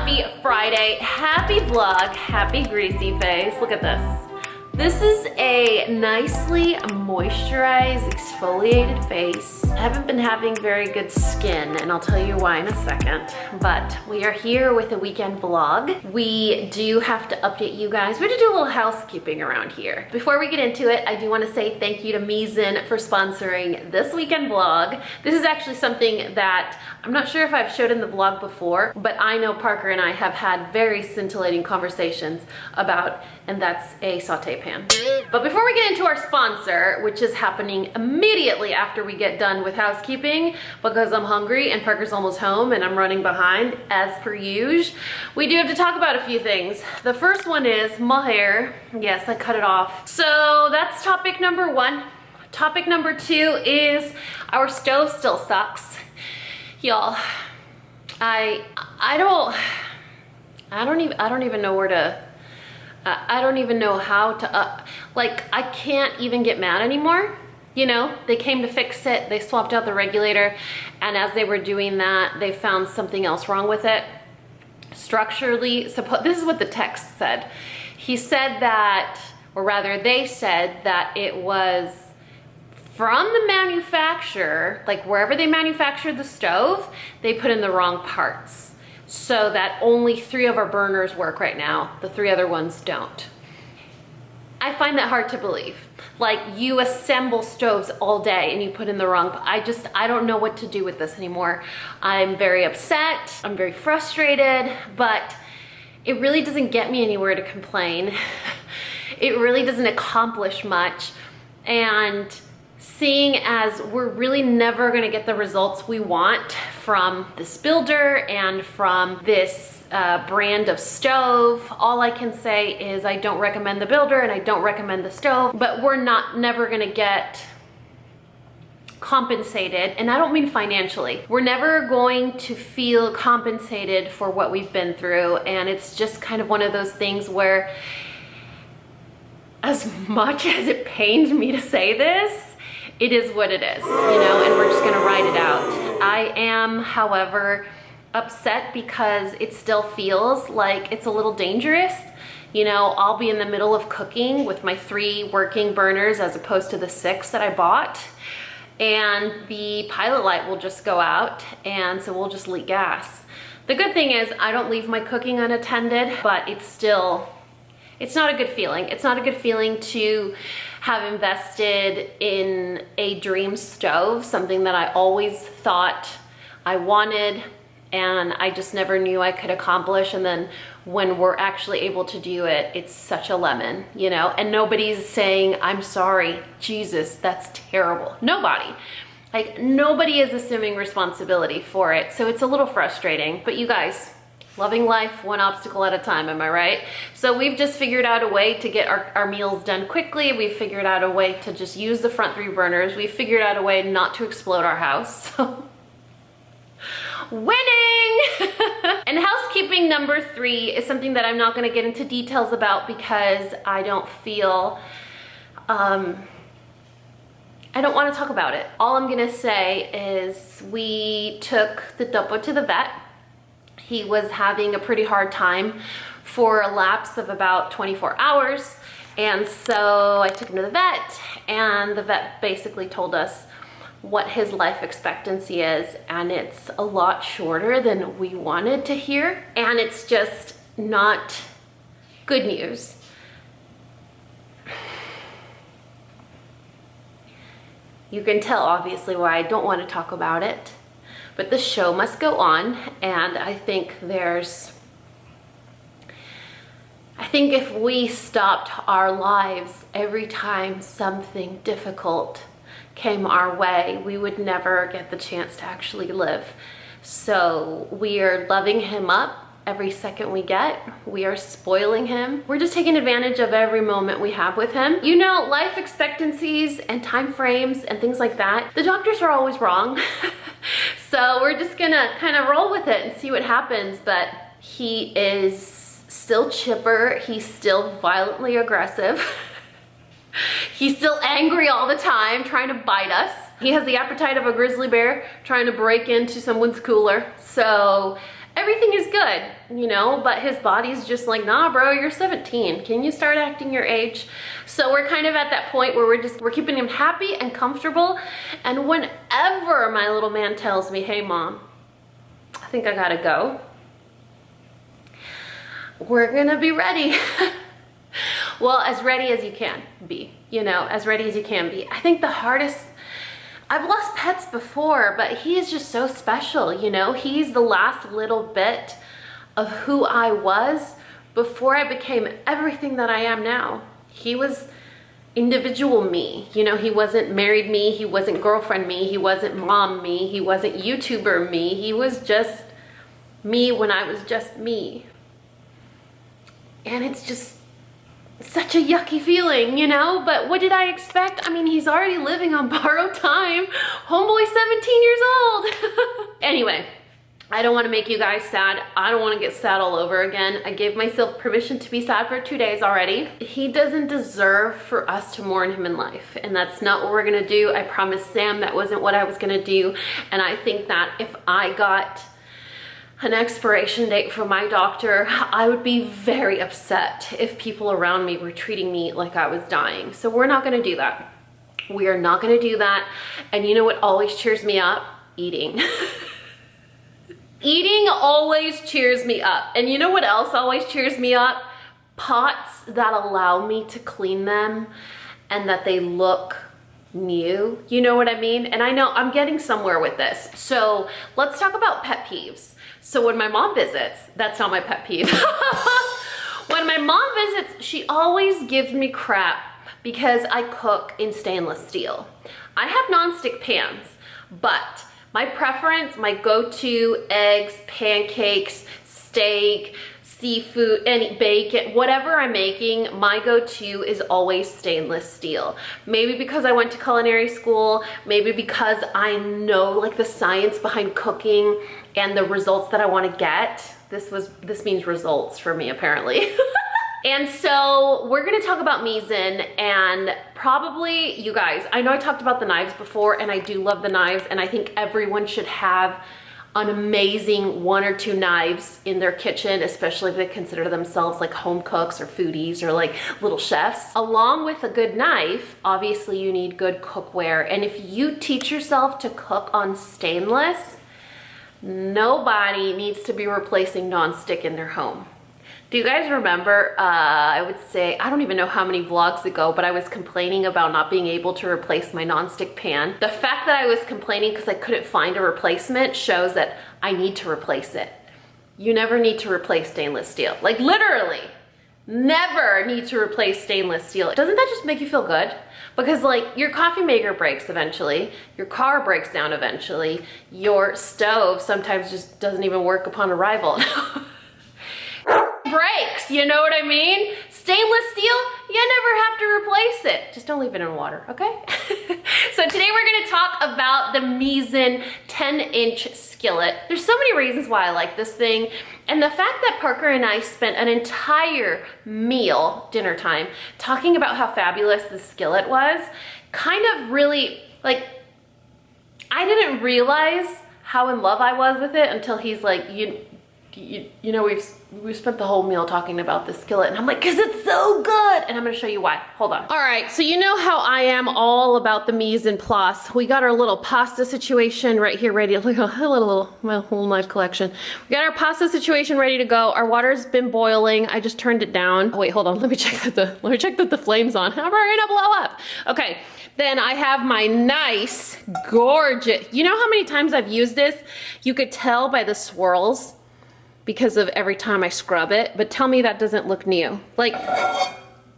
Happy Friday, happy vlog, happy greasy face. Look at this. This is a nicely moisturized, exfoliated face. I haven't been having very good skin, and I'll tell you why in a second. But we are here with a weekend vlog. We do have to update you guys. We have to do a little housekeeping around here. Before we get into it, I do want to say thank you to Misen for sponsoring this weekend vlog. This is actually something that I'm not sure if I've showed in the vlog before, but I know Parker and I have had very scintillating conversations about, and that's a saute pan. But before we get into our sponsor, which is happening immediately after we get done with housekeeping, because I'm hungry and Parker's almost home and I'm running behind as per usual, we do have to talk about a few things. The first one is my hair. Yes, I cut it off. So that's topic number one. Topic number two is our stove still sucks. Y'all, I don't even know where to, I don't even know how to, like, I can't even get mad anymore. You know, they came to fix it, they swapped out the regulator, and as they were doing that, they found something else wrong with it. Structurally, this is what the text said. He said that, or rather they said that it was from the manufacturer, like wherever they manufactured the stove, they put in the wrong parts. So that only 3 of our burners work right now. The 3 other ones don't. I find that hard to believe. Like, you assemble stoves all day and you put in the wrong, I don't know what to do with this anymore. I'm very upset, I'm very frustrated, but it really doesn't get me anywhere to complain. It really doesn't accomplish much. And seeing as we're really never gonna get the results we want from this builder and from this brand of stove, all I can say is I don't recommend the builder and I don't recommend the stove, but we're never gonna get compensated, and I don't mean financially. We're never going to feel compensated for what we've been through, and it's just kind of one of those things where, as much as it pains me to say this, it is what it is, you know, and we're just gonna ride it out. I am, however, upset because it still feels like it's a little dangerous. You know, I'll be in the middle of cooking with my 3 working burners as opposed to the 6 that I bought, and the pilot light will just go out, and so we'll just leak gas. The good thing is I don't leave my cooking unattended, but it's not a good feeling. It's not a good feeling to have invested in a dream stove, something that I always thought I wanted and I just never knew I could accomplish. And then when we're actually able to do it, it's such a lemon, you know? And nobody's saying, I'm sorry, Jesus, that's terrible. Nobody. Like, nobody is assuming responsibility for it. So it's a little frustrating, but you guys, loving life one obstacle at a time, am I right? So we've just figured out a way to get our meals done quickly. We've figured out a way to just use the front 3 burners. We've figured out a way not to explode our house. So, winning! And housekeeping number 3 is something that I'm not gonna get into details about because I don't feel, I don't wanna talk about it. All I'm gonna say is we took the Duppo to the vet. He was having a pretty hard time for a lapse of about 24 hours. And so I took him to the vet, and the vet basically told us what his life expectancy is, and it's a lot shorter than we wanted to hear. And it's just not good news. You can tell obviously why I don't want to talk about it. But the show must go on, and I think if we stopped our lives every time something difficult came our way, we would never get the chance to actually live. So we are loving him up every second we get. We are spoiling him. We're just taking advantage of every moment we have with him. You know, life expectancies and time frames and things like that, the doctors are always wrong. So we're just gonna kind of roll with it and see what happens. But he is still chipper. He's still violently aggressive. He's still angry all the time, trying to bite us. He has the appetite of a grizzly bear trying to break into someone's cooler. So everything is good, you know, but his body's just like, nah, bro, you're 17. Can you start acting your age? So we're kind of at that point where we're keeping him happy and comfortable. And whenever my little man tells me, hey mom, I think I gotta go, we're gonna be ready. Well, as ready as you can be, you know, as ready as you can be. I think the hardest, I've lost pets before, but he is just so special, you know? He's the last little bit of who I was before I became everything that I am now. He was individual me, you know? He wasn't married me, he wasn't girlfriend me, he wasn't mom me, he wasn't YouTuber me, he was just me when I was just me. And it's just such a yucky feeling, you know? But what did I expect? I mean, he's already living on borrowed time. Homeboy's 17 years old. Anyway, I don't want to make you guys sad. I don't want to get sad all over again. I gave myself permission to be sad for 2 days already. He doesn't deserve for us to mourn him in life, and that's not what we're gonna do. I promised Sam that wasn't what I was gonna do, and I think that if I got an expiration date from my doctor, I would be very upset if people around me were treating me like I was dying. So we're not gonna do that. We are not gonna do that. And you know what always cheers me up? Eating. Eating always cheers me up. And you know what else always cheers me up? Pots that allow me to clean them and that they look new. You know what I mean? And I know I'm getting somewhere with this. So let's talk about pet peeves. So when my mom visits, that's not my pet peeve. When my mom visits, she always gives me crap because I cook in stainless steel. I have nonstick pans, but my preference, my go-to, eggs, pancakes, steak, seafood, any bacon, whatever I'm making, my go-to is always stainless steel. Maybe because I went to culinary school, maybe because I know like the science behind cooking and the results that I want to get. This means results for me apparently. And so we're gonna talk about Misen, and probably you guys, I know I talked about the knives before, and I do love the knives, and I think everyone should have an amazing 1 or 2 knives in their kitchen, especially if they consider themselves like home cooks or foodies or like little chefs. Along with a good knife, obviously you need good cookware. And if you teach yourself to cook on stainless, nobody needs to be replacing nonstick in their home. Do you guys remember, I would say, I don't even know how many vlogs ago, but I was complaining about not being able to replace my nonstick pan. The fact that I was complaining because I couldn't find a replacement shows that I need to replace it. You never need to replace stainless steel. Like literally, never need to replace stainless steel. Doesn't that just make you feel good? Because like your coffee maker breaks eventually, your car breaks down eventually, your stove sometimes just doesn't even work upon arrival. Breaks, you know what I mean? Stainless steel, you never have to replace it. Just don't leave it in water, okay? So today we're gonna talk about the Misen 10-inch skillet. There's so many reasons why I like this thing. And the fact that Parker and I spent an entire meal, dinner time, talking about how fabulous the skillet was, kind of really, like, I didn't realize how in love I was with it until he's like, you know, we've spent the whole meal talking about this skillet, and I'm like, cause it's so good, and I'm gonna show you why. Hold on. All right, so you know how I am all about the mise en place. We got our little pasta situation right here ready. Look at my whole knife collection. We got our pasta situation ready to go. Our water's been boiling. I just turned it down. Oh, wait, hold on. Let me check that the flame's on. I'm ready to blow up. Okay. Then I have my nice, gorgeous. You know how many times I've used this? You could tell by the swirls, because of every time I scrub it, but tell me that doesn't look new. Like,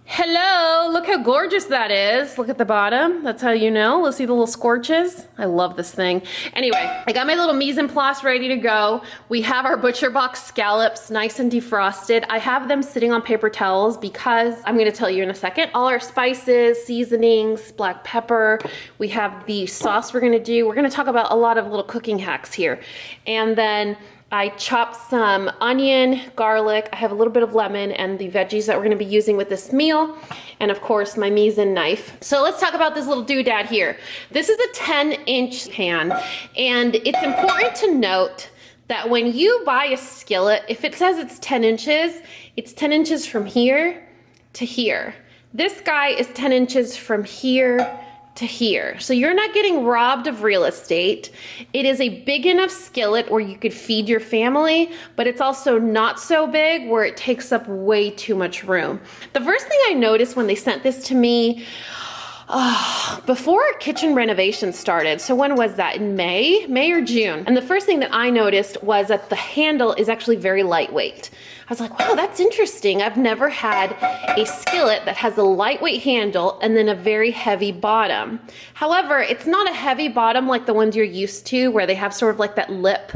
hello, look how gorgeous that is. Look at the bottom, that's how you know. Let's see the little scorches. I love this thing. Anyway, I got my little mise en place ready to go. We have our butcher box scallops nice and defrosted. I have them sitting on paper towels because I'm gonna tell you in a second. All our spices, seasonings, black pepper. We have the sauce we're gonna do. We're gonna talk about a lot of little cooking hacks here. And then I chopped some onion, garlic, I have a little bit of lemon, and the veggies that we're gonna be using with this meal, and of course my Misen knife. So let's talk about this little doodad here. This is a 10-inch pan, and it's important to note that when you buy a skillet, if it says it's 10 inches, it's 10 inches from here to here. This guy is 10 inches from here to here. So you're not getting robbed of real estate. It is a big enough skillet where you could feed your family, but it's also not so big where it takes up way too much room. The first thing I noticed when they sent this to me, before our kitchen renovation started, so when was that, in May or June? And the first thing that I noticed was that the handle is actually very lightweight. I was like, wow, that's interesting. I've never had a skillet that has a lightweight handle and then a very heavy bottom. However, it's not a heavy bottom like the ones you're used to where they have sort of like that lip.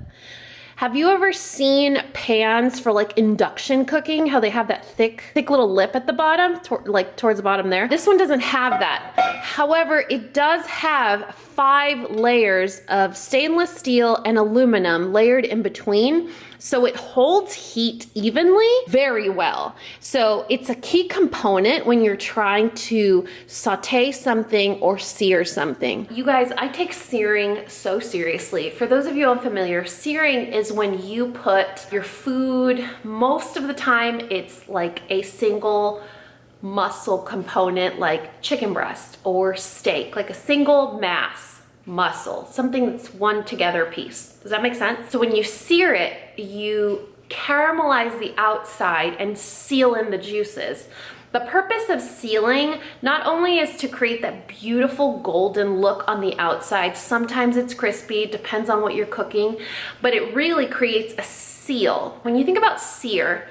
Have you ever seen pans for like induction cooking, how they have that thick little lip at the bottom, like towards the bottom there? This one doesn't have that. However, it does have 5 layers of stainless steel and aluminum layered in between. So it holds heat evenly very well. So it's a key component when you're trying to saute something or sear something. You guys, I take searing so seriously. For those of you unfamiliar, searing is when you put your food, most of the time it's like a single muscle component like chicken breast or steak, like a single mass muscle, something that's one together piece. Does that make sense? So when you sear it, you caramelize the outside and seal in the juices. The purpose of sealing not only is to create that beautiful golden look on the outside, sometimes it's crispy, depends on what you're cooking, but it really creates a seal. When you think about sear,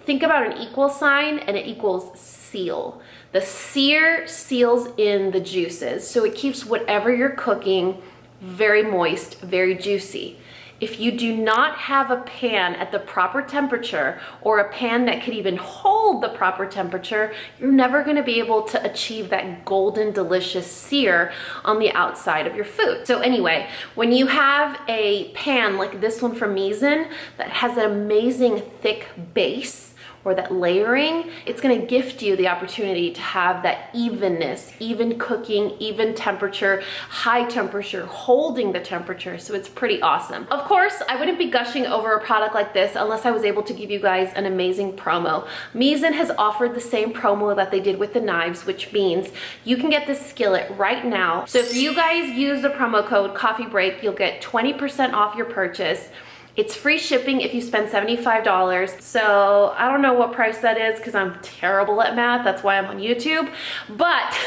think about an equal sign and it equals seal. The sear seals in the juices, so it keeps whatever you're cooking very moist, very juicy. If you do not have a pan at the proper temperature or a pan that could even hold the proper temperature, you're never going to be able to achieve that golden, delicious sear on the outside of your food. So anyway, when you have a pan like this one from Misen that has an amazing thick base, or that layering, it's gonna gift you the opportunity to have that evenness, even cooking, even temperature, high temperature, holding the temperature, so it's pretty awesome. Of course, I wouldn't be gushing over a product like this unless I was able to give you guys an amazing promo. Misen has offered the same promo that they did with the knives, which means you can get this skillet right now. So if you guys use the promo code CoffeeBreak, you'll get 20% off your purchase. It's free shipping if you spend $75. So I don't know what price that is because I'm terrible at math. That's why I'm on YouTube. But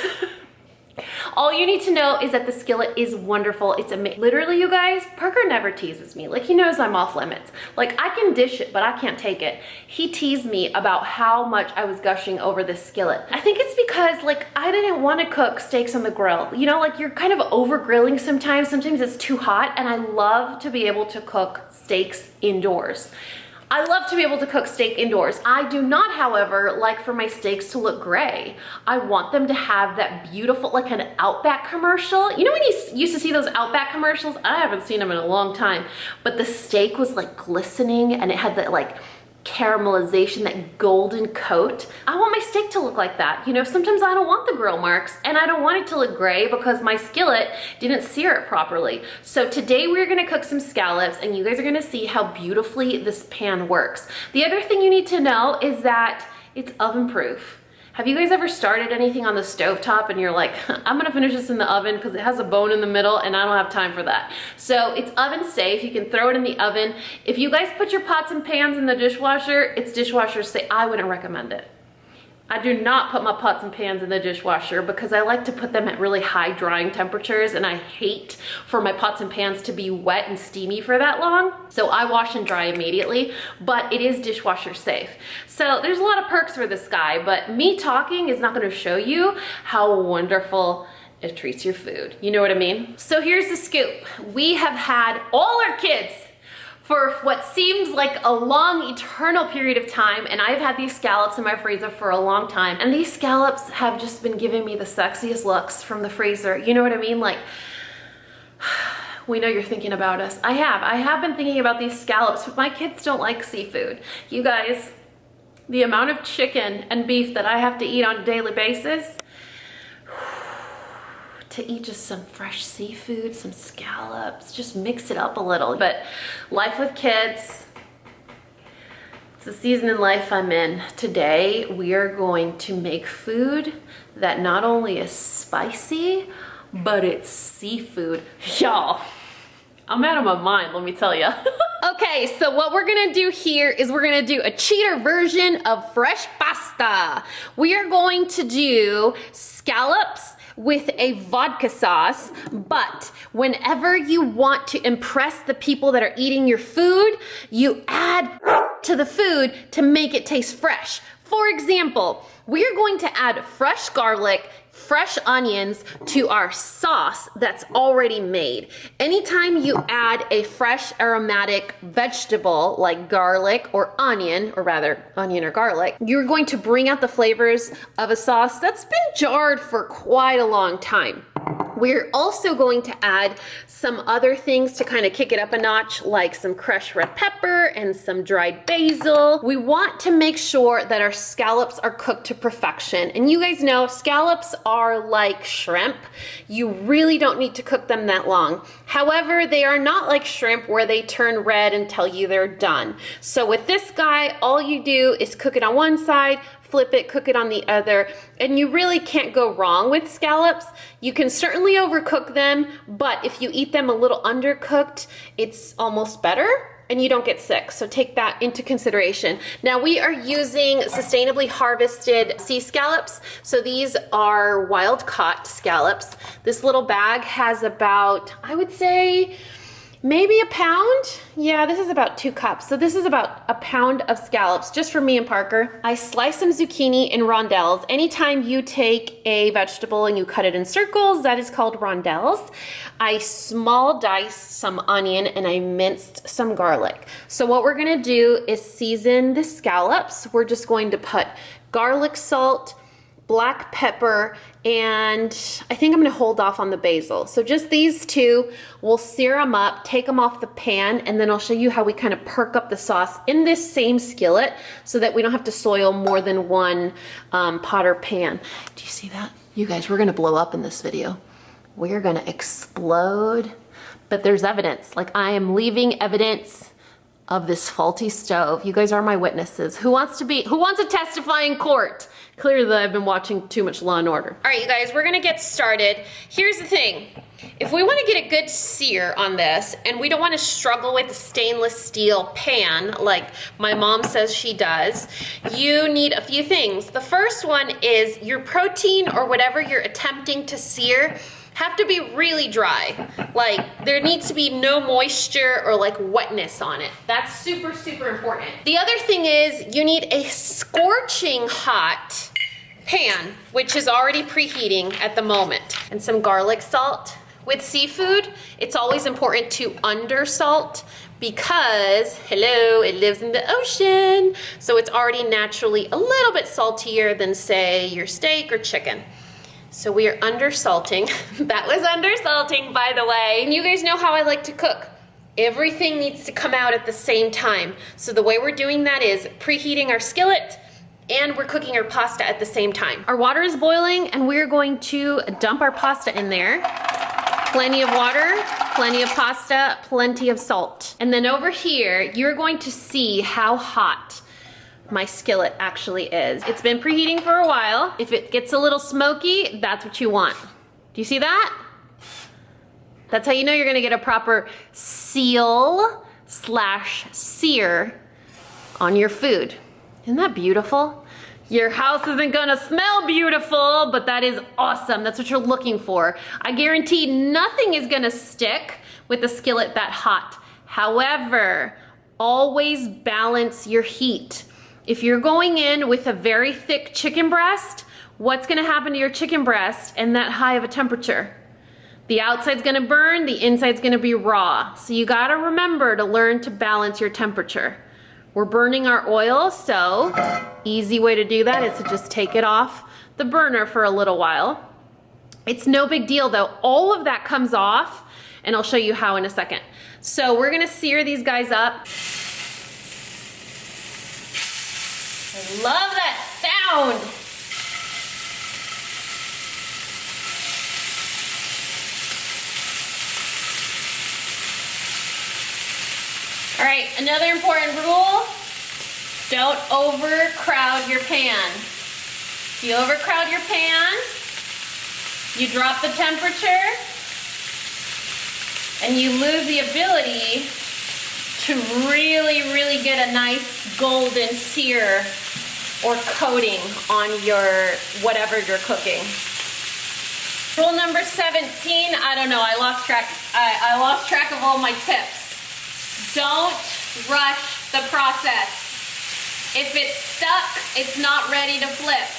all you need to know is that the skillet is wonderful. It's amazing. Literally, you guys, Parker never teases me. Like, he knows I'm off limits. Like, I can dish it, but I can't take it. He teased me about how much I was gushing over this skillet. I think it's because, like, I didn't want to cook steaks on the grill. You know, like, you're kind of over grilling sometimes. Sometimes it's too hot, and I love to be able to cook steaks indoors. I love to be able to cook steak indoors. I do not, however, like for my steaks to look gray. I want them to have that beautiful, like an Outback commercial. You know when you used to see those Outback commercials? I haven't seen them in a long time, but the steak was like glistening and it had that like caramelization, that golden coat. I want my steak to look like that. You know, sometimes I don't want the grill marks and I don't want it to look gray because my skillet didn't sear it properly. So today we're gonna cook some scallops and you guys are gonna see how beautifully this pan works. The other thing you need to know is that it's oven proof. Have you guys ever started anything on the stovetop and you're like, I'm gonna finish this in the oven because it has a bone in the middle and I don't have time for that. So it's oven safe, you can throw it in the oven. If you guys put your pots and pans in the dishwasher, it's dishwasher safe. I wouldn't recommend it. I do not put my pots and pans in the dishwasher because I like to put them at really high drying temperatures and I hate for my pots and pans to be wet and steamy for that long. So I wash and dry immediately, but it is dishwasher safe. So there's a lot of perks for this guy, but me talking is not gonna show you how wonderful it treats your food. You know what I mean? So here's the scoop. We have had all our kids for what seems like a long, eternal period of time, and I've had these scallops in my freezer for a long time, and these scallops have just been giving me the sexiest looks from the freezer. You know what I mean? Like, we know you're thinking about us. I have been thinking about these scallops, but my kids don't like seafood. You guys, the amount of chicken and beef that I have to eat on a daily basis, to eat just some fresh seafood, some scallops, just mix it up a little. But life with kids, it's the season in life I'm in. Today, we are going to make food that not only is spicy, but it's seafood. Y'all, I'm out of my mind, let me tell you. Okay, so what we're gonna do here is we're gonna do a cheater version of fresh pasta. We are going to do scallops with a vodka sauce, but whenever you want to impress the people that are eating your food, you add to the food to make it taste fresh. For example, we are going to add fresh garlic, fresh onions to our sauce that's already made. Anytime you add a fresh aromatic vegetable like garlic or onion, or rather onion or garlic, you're going to bring out the flavors of a sauce that's been jarred for quite a long time. We're also going to add some other things to kind of kick it up a notch, like some crushed red pepper and some dried basil. We want to make sure that our scallops are cooked to perfection. And you guys know scallops are like shrimp. You really don't need to cook them that long. However, they are not like shrimp where they turn red and tell you they're done. So with this guy, all you do is cook it on one side, flip it, cook it on the other, and you really can't go wrong with scallops. You can certainly overcook them, but if you eat them a little undercooked, it's almost better and you don't get sick. So take that into consideration. Now we are using sustainably harvested sea scallops. So these are wild caught scallops. This little bag has about, I would say, maybe a pound. Yeah, this is about 2 cups. So this is about a pound of scallops just for me and Parker. I slice some zucchini in rondelles. Anytime you take a vegetable and you cut it in circles, that is called rondelles. I small diced some onion and I minced some garlic. So what we're gonna do is season the scallops. We're just going to put garlic salt, black pepper, and I think I'm gonna hold off on the basil. So just these two, we'll sear them up, take them off the pan, and then I'll show you how we kind of perk up the sauce in this same skillet so that we don't have to soil more than one pot or pan. Do you see that? You guys, we're gonna blow up in this video. We're gonna explode, but there's evidence. Like, I am leaving evidence of this faulty stove. You guys are my witnesses. Who wants to testify in court? Clearly I've been watching too much Law and Order. All right, you guys, we're gonna get started. Here's the thing. If we wanna get a good sear on this, and we don't wanna struggle with the stainless steel pan like my mom says she does, you need a few things. The first one is your protein or whatever you're attempting to sear have to be really dry. Like, there needs to be no moisture or like wetness on it. That's super, super important. The other thing is you need a scorching hot pan, which is already preheating at the moment, and some garlic salt. With seafood, it's always important to undersalt because, hello, it lives in the ocean. So it's already naturally a little bit saltier than, say, your steak or chicken. So we are undersalting. That was undersalting, by the way. And you guys know how I like to cook. Everything needs to come out at the same time. So the way we're doing that is preheating our skillet and we're cooking our pasta at the same time. Our water is boiling and we're going to dump our pasta in there. Plenty of water, plenty of pasta, plenty of salt. And then over here, you're going to see how hot my skillet actually is. It's been preheating for a while. If it gets a little smoky, that's what you want. Do you see that? That's how you know you're gonna get a proper seal/sear on your food. Isn't that beautiful? Your house isn't gonna smell beautiful, but that is awesome. That's what you're looking for. I guarantee nothing is gonna stick with the skillet that hot. However, always balance your heat. If you're going in with a very thick chicken breast, what's gonna happen to your chicken breast in that high of a temperature? The outside's gonna burn, the inside's gonna be raw. So you gotta remember to learn to balance your temperature. We're burning our oil, so easy way to do that is to just take it off the burner for a little while. It's no big deal though. All of that comes off, and I'll show you how in a second. So we're gonna sear these guys up. I love that sound. All right, another important rule, don't overcrowd your pan. If you overcrowd your pan, you drop the temperature and you lose the ability to really get a nice golden sear or coating on your whatever you're cooking. Rule number 17, I don't know, I lost track of all my tips. Don't rush the process. If it's stuck, it's not ready to flip.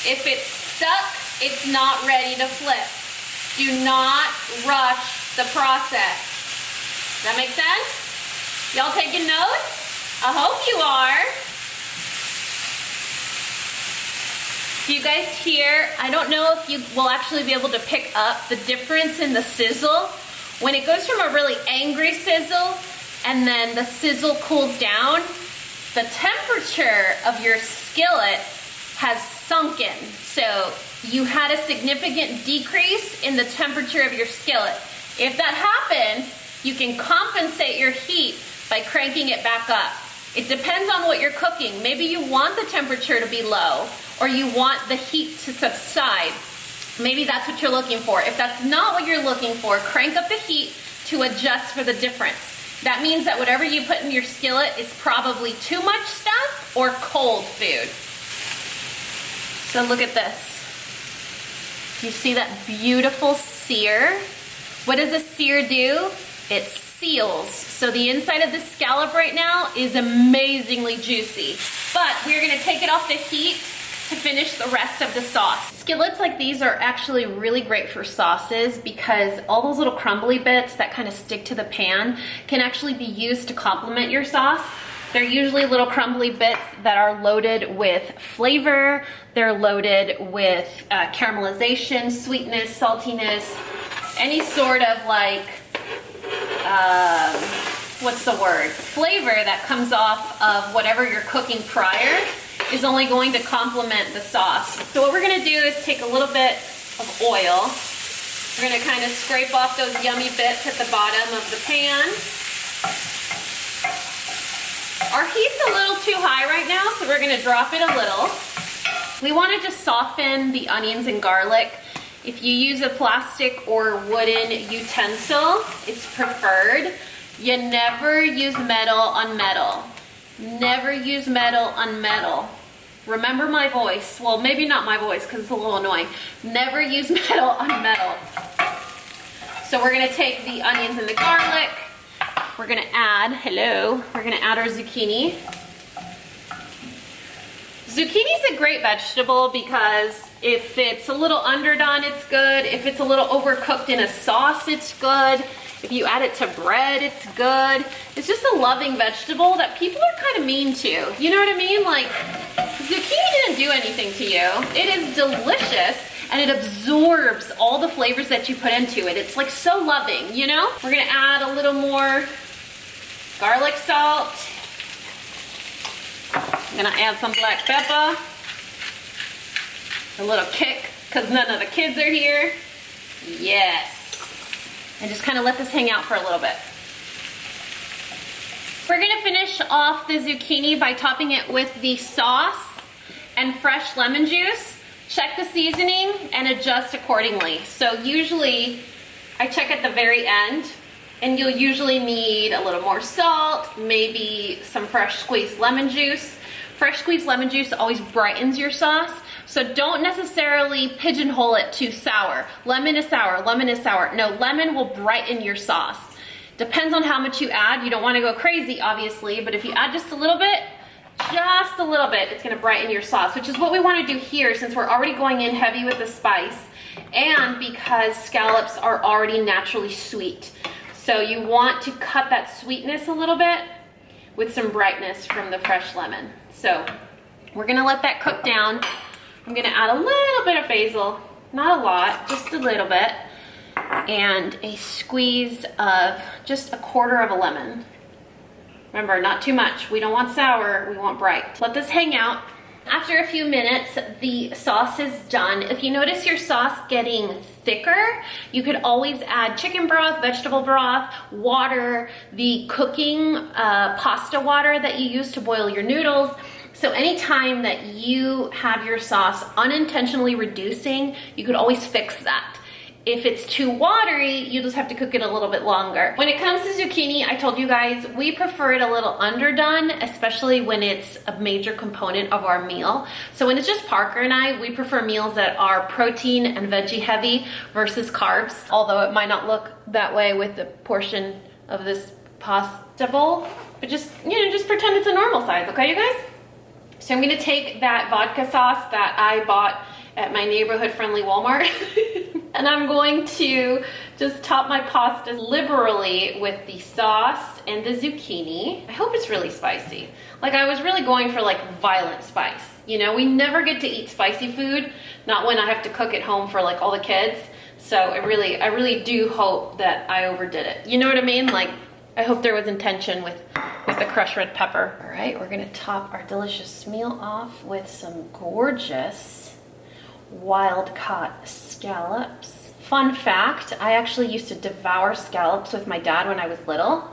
If it's stuck, it's not ready to flip. Do not rush the process. Does that make sense? Y'all taking notes? I hope you are. Do you guys hear? I don't know if you will actually be able to pick up the difference in the sizzle. When it goes from a really angry sizzle and then the sizzle cools down, the temperature of your skillet has sunken. So you had a significant decrease in the temperature of your skillet. If that happens, you can compensate your heat by cranking it back up. It depends on what you're cooking. Maybe you want the temperature to be low or you want the heat to subside. Maybe that's what you're looking for. If that's not what you're looking for, crank up the heat to adjust for the difference. That means that whatever you put in your skillet is probably too much stuff or cold food. So look at this. Do you see that beautiful sear? What does a sear do? It seals. So the inside of the scallop right now is amazingly juicy. But we're gonna take it off the heat to finish the rest of the sauce. Skillets like these are actually really great for sauces because all those little crumbly bits that kind of stick to the pan can actually be used to complement your sauce. They're usually little crumbly bits that are loaded with flavor. They're loaded with caramelization, sweetness, saltiness, any sort of like, what's the word? Flavor that comes off of whatever you're cooking prior is only going to complement the sauce. So what we're gonna do is take a little bit of oil. We're gonna kind of scrape off those yummy bits at the bottom of the pan. Our heat's a little too high right now, so we're gonna drop it a little. We wanna just soften the onions and garlic. If you use a plastic or wooden utensil, it's preferred. You never use metal on metal. Never use metal on metal. Remember my voice. Well, maybe not my voice because it's a little annoying. Never use metal on metal. So we're gonna take the onions and the garlic. We're gonna add, we're gonna add our zucchini. Zucchini's a great vegetable because if it's a little underdone, it's good. If it's a little overcooked in a sauce, it's good. If you add it to bread, it's good. It's just a loving vegetable that people are kind of mean to. You know what I mean? Like, zucchini didn't do anything to you. It is delicious and it absorbs all the flavors that you put into it. It's like so loving, you know? We're gonna add a little more garlic salt. I'm gonna add some black pepper. A little kick, because none of the kids are here. Yes. And just kind of let this hang out for a little bit. We're gonna finish off the zucchini by topping it with the sauce and fresh lemon juice. Check the seasoning and adjust accordingly. So usually I check at the very end and you'll usually need a little more salt, maybe some fresh squeezed lemon juice. Fresh squeezed lemon juice always brightens your sauce. So don't necessarily pigeonhole it to sour. Lemon is sour, lemon is sour. No, lemon will brighten your sauce. Depends on how much you add. You don't want to go crazy, obviously, but if you add just a little bit, it's gonna brighten your sauce, which is what we want to do here since we're already going in heavy with the spice and because scallops are already naturally sweet. So you want to cut that sweetness a little bit with some brightness from the fresh lemon. So we're gonna let that cook down. I'm gonna add a little bit of basil, not a lot, just a little bit, and a squeeze of just a quarter of a lemon. Remember, not too much. We don't want sour, we want bright. Let this hang out. After a few minutes, the sauce is done. If you notice your sauce getting thicker, you could always add chicken broth, vegetable broth, water, the cooking pasta water that you use to boil your noodles. So anytime that you have your sauce unintentionally reducing, you could always fix that. If it's too watery, you just have to cook it a little bit longer. When it comes to zucchini, I told you guys, we prefer it a little underdone, especially when it's a major component of our meal. So when it's just Parker and I, we prefer meals that are protein and veggie heavy versus carbs, although it might not look that way with the portion of this pasta bowl, but just, you know, just pretend it's a normal size, okay, you guys? So I'm gonna take that vodka sauce that I bought at my neighborhood friendly Walmart and I'm going to just top my pasta liberally with the sauce and the zucchini. I hope it's really spicy. Like, I was really going for like violent spice. You know, we never get to eat spicy food, not when I have to cook at home for like all the kids. So I really do hope that I overdid it. You know what I mean? Like, I hope there was intention with the crushed red pepper. All right, we're gonna top our delicious meal off with some gorgeous wild-caught scallops. Fun fact, I actually used to devour scallops with my dad when I was little.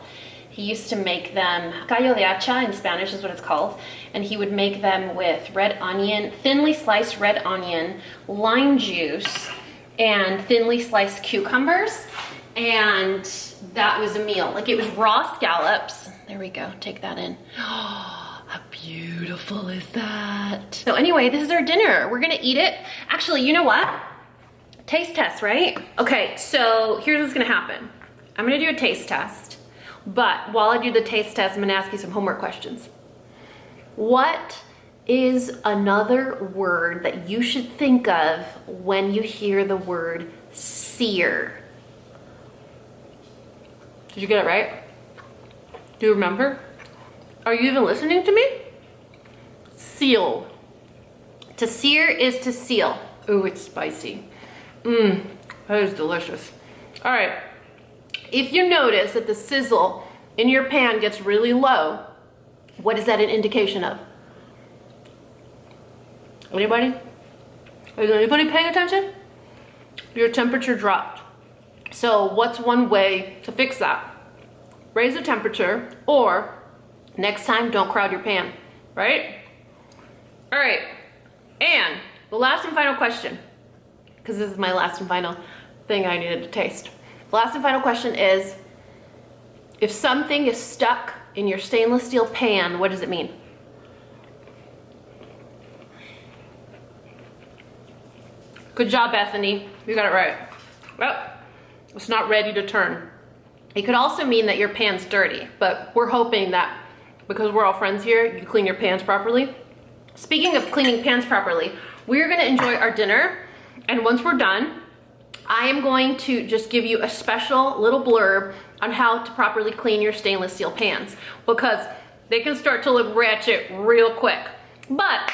He used to make them, callo de hacha in Spanish is what it's called, and he would make them with red onion, thinly sliced red onion, lime juice, and thinly sliced cucumbers, and that was a meal. Like, it was raw scallops. There we go, take that in. How beautiful is that? So anyway, this is our dinner. We're gonna eat it. Actually, you know what? Taste test, right? Okay, so here's what's gonna happen. I'm gonna do a taste test, but while I do the taste test, I'm gonna ask you some homework questions. What is another word that you should think of when you hear the word sear? Did you get it right? Do you remember? Are you even listening to me? Seal. To sear is to seal. Ooh, it's spicy. That is delicious. All right, if you notice that the sizzle in your pan gets really low, what is that an indication of? Anybody? Is anybody paying attention? Your temperature dropped. So what's one way to fix that? Raise the temperature, or next time, don't crowd your pan, right? All right, and the last and final question, because this is my last and final thing I needed to taste. The last and final question is, if something is stuck in your stainless steel pan, what does it mean? Good job, Bethany. You got it right. Well, it's not ready to turn. It could also mean that your pan's dirty, but we're hoping that because we're all friends here, you clean your pans properly. Speaking of cleaning pans properly, we're gonna enjoy our dinner, and once we're done, I am going to just give you a special little blurb on how to properly clean your stainless steel pans, because they can start to look ratchet real quick. But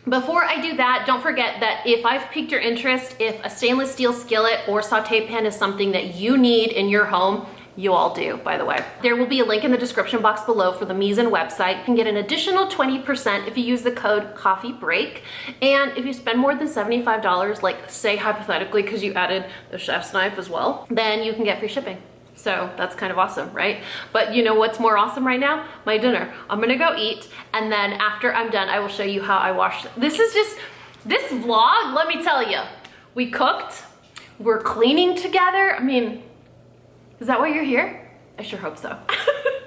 before I do that, don't forget that if I've piqued your interest, if a stainless steel skillet or saute pan is something that you need in your home, you all do, by the way. There will be a link in the description box below for the Misen website. You can get an additional 20% if you use the code COFFEEBREAK. And if you spend more than $75, like say hypothetically because you added the chef's knife as well, then you can get free shipping. So that's kind of awesome, right? But you know what's more awesome right now? My dinner. I'm gonna go eat, and then after I'm done, I will show you how I wash. This vlog, let me tell you, we cooked, we're cleaning together. I mean, is that why you're here? I sure hope so. All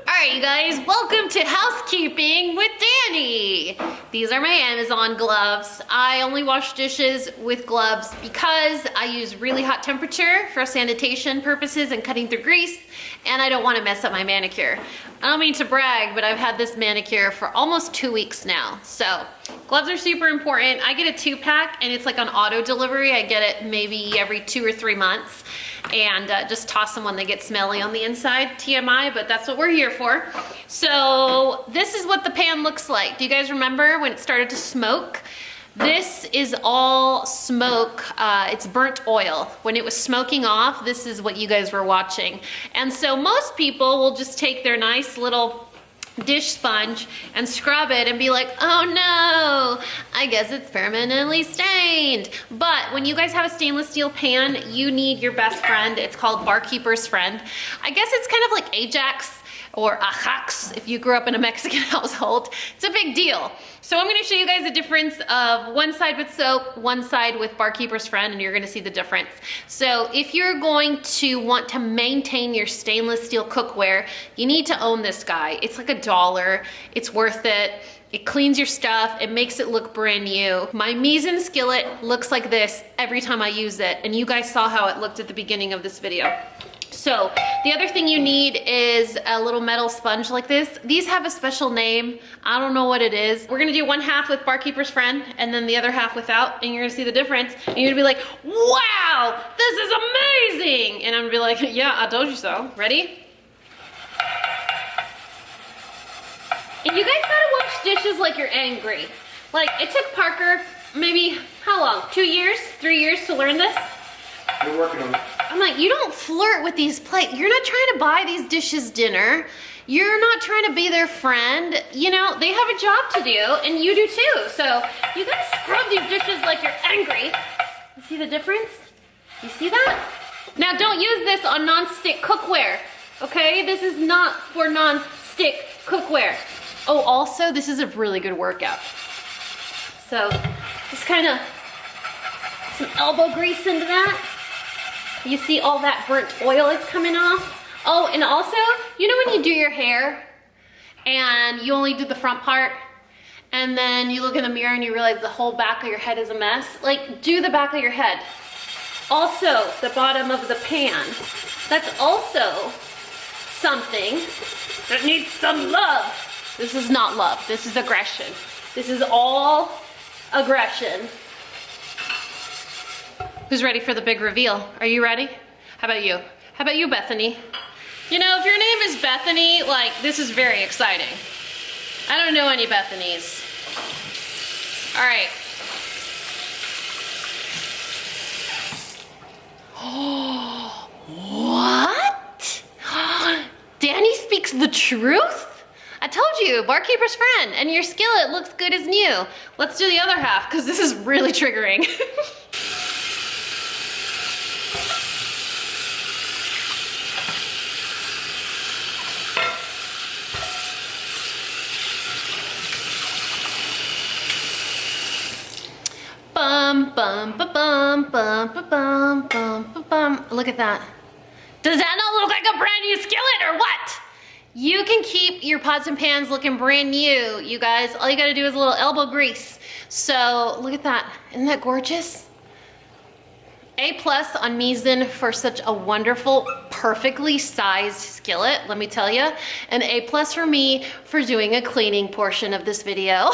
right, you guys, welcome to Housekeeping with Dani. These are my Amazon gloves. I only wash dishes with gloves because I use really hot temperature for sanitation purposes and cutting through grease, and I don't want to mess up my manicure. I don't mean to brag, but I've had this manicure for almost 2 weeks now. So gloves are super important. I get a 2-pack and it's like on auto delivery. I get it maybe every 2 or 3 months, and just toss them when they get smelly on the inside. TMI, but that's what we're here for. So this is what the pan looks like. Do you guys remember when it started to smoke? This is all smoke, it's burnt oil. When it was smoking off, this is what you guys were watching. And so most people will just take their nice little dish sponge and scrub it and be like, oh no, I guess it's permanently stained. But when you guys have a stainless steel pan, you need your best friend. It's called Barkeeper's Friend. I guess it's kind of like Ajax or Ajax if you grew up in a Mexican household. It's a big deal. So I'm gonna show you guys the difference of one side with soap, one side with Barkeeper's Friend, and you're gonna see the difference. So if you're going to want to maintain your stainless steel cookware, you need to own this guy. It's like $1. It's worth it. It cleans your stuff. It makes it look brand new. My Misen skillet looks like this every time I use it, and you guys saw how it looked at the beginning of this video. So the other thing you need is a little metal sponge like this. These have a special name. I don't know what it is. We're gonna do one half with Barkeeper's Friend and then the other half without, and you're gonna see the difference. And you're gonna be like, wow, this is amazing. And I'm gonna be like, yeah, I told you so. Ready? And you guys gotta wash dishes like you're angry. Like, it took Parker maybe, how long? 2 years, 3 years to learn this? You're working on it. I'm like, you don't flirt with these plates. You're not trying to buy these dishes dinner. You're not trying to be their friend. You know, they have a job to do, and you do too. So you gotta scrub these dishes like you're angry. You see the difference? You see that? Now don't use this on non-stick cookware, okay? This is not for non-stick cookware. Oh, also, this is a really good workout. So just kind of some elbow grease into that. You see all that burnt oil is coming off. Oh, and also, you know when you do your hair and you only do the front part and then you look in the mirror and you realize the whole back of your head is a mess? Like, do the back of your head. Also, the bottom of the pan. That's also something that needs some love. This is not love, this is aggression. This is all aggression. Who's ready for the big reveal? Are you ready? How about you? How about you, Bethany? You know, if your name is Bethany, like, this is very exciting. I don't know any Bethanies. All right. Oh, what? Dani speaks the truth? I told you, Barkeeper's Friend, and your skillet looks good as new. Let's do the other half, because this is really triggering. Bum, ba, bum, bum, ba, bum, bum, ba, bum. Look at that. Does that not look like a brand new skillet or what? You can keep your pots and pans looking brand new, you guys. All you gotta do is a little elbow grease. So look at that. Isn't that gorgeous? A+ on Misen for such a wonderful, perfectly sized skillet, let me tell you. And A+ for me for doing a cleaning portion of this video.